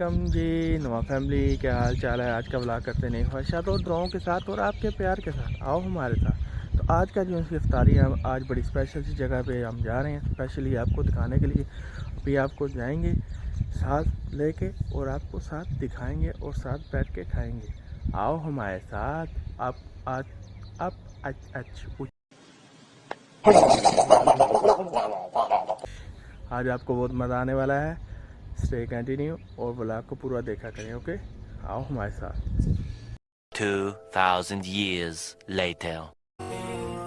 वालेकुम जी। नवा फैमिली, क्या हाल चाल है। आज का व्लॉग करते नहीं ख्वाहिशात और दुआओं के साथ और आपके प्यार के साथ आओ हमारे साथ। तो आज का जो इफ्तारी है, आज बड़ी स्पेशल सी जगह पे हम जा रहे हैं, स्पेशली आपको दिखाने के लिए। अभी आपको जाएंगे साथ लेके और आपको साथ दिखाएंगे और साथ बैठ के खाएंगे। आओ हमारे साथ। आज आपको बहुत मज़ा आने वाला है। स्टे कंटिन्यू और व्लॉग को पूरा देखा करें। ओके, आओ हमारे साथ। 2000 years later.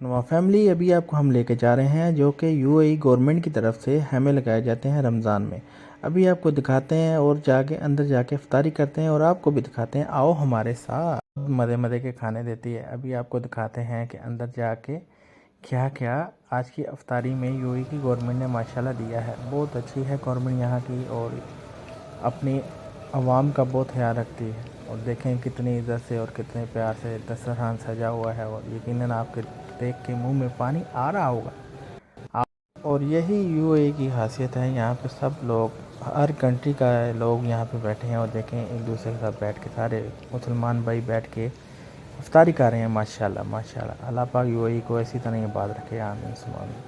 नवा फैमिली, अभी आपको हम लेके जा रहे हैं जो कि यूएई गवर्नमेंट की तरफ से हमें लगाए जाते हैं रमज़ान में। अभी आपको दिखाते हैं और जाके अंदर जाके इफ्तारी करते हैं और आपको भी दिखाते हैं। आओ हमारे साथ। मज़े मज़े के खाने देती है। अभी आपको दिखाते हैं कि अंदर जाके क्या क्या आज की इफ्तारी में यूएई की गवर्नमेंट ने माशाल्लाह दिया है। बहुत अच्छी है गवर्नमेंट यहाँ की और अपनी आवाम का बहुत ख्याल रखती है। और देखें कितनी इज़्ज़त से और कितने प्यार से दस्तरखान सजा हुआ है और यकीनन आपके देख के मुंह में पानी आ रहा होगा। और यही यूएई की खासियत है। यहाँ पे सब लोग, हर कंट्री का लोग यहाँ पे बैठे हैं और देखें एक दूसरे के साथ बैठ के सारे मुसलमान भाई बैठ के इफ्तारी कर रहे हैं। माशाल्लाह माशाल्लाह। अल्लाह पाक यूएई को ऐसी तरह इबादत रखे। आमीन सुम्मा आमीन।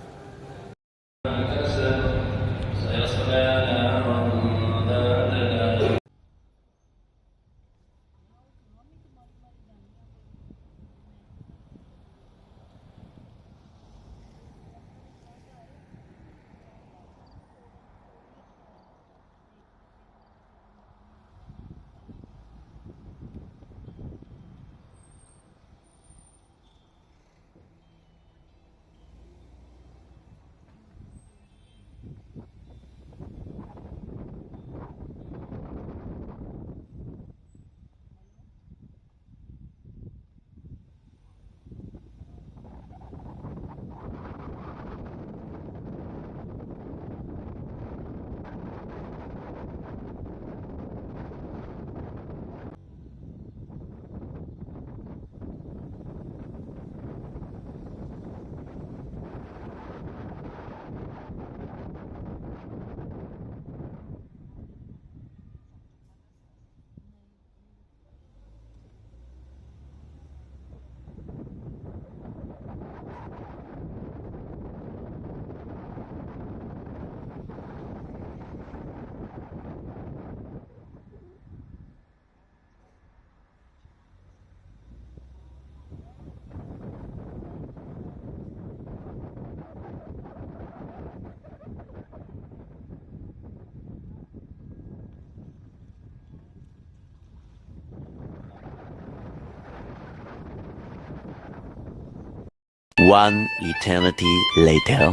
One eternity later.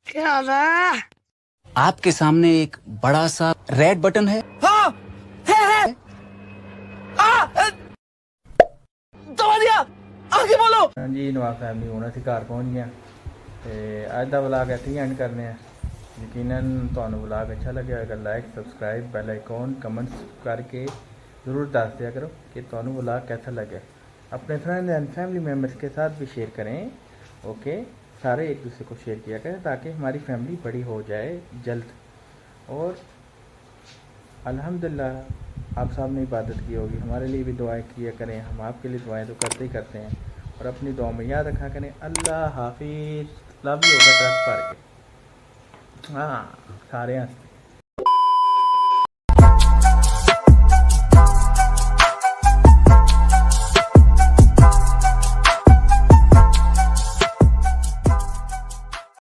क्या है? आपके सामने एक बड़ा सा रेड बटन है। हाँ, है। जी नवाज फैमिली हूँ असीं घर पहुँच गए ते अज दा व्लॉग इत्थे ही एंड करने हैं। यकीनन तुहानू व्लॉग अच्छा लग्या होगा, like subscribe bell icon comments करके ज़रूर दस दिया करो कि तुहानू व्लॉग कैसा लगे। अपने फ्रेंड एंड फैमिली मेम्बर्स के साथ भी शेयर करें। ओके, सारे एक दूसरे को शेयर किया करें ताकि हमारी फैमिली बड़ी हो जाए जल्द। और अल्हम्दुलिल्लाह आप साहब ने इबादत की होगी, हमारे लिए भी दुआएं किया करें। हम आपके लिए दुआएं तो करते ही करते हैं और अपनी दुआ में याद रखा करें। अल्लाह हाफिज़। लव यू होगा ट्रक पर के। हाँ सारे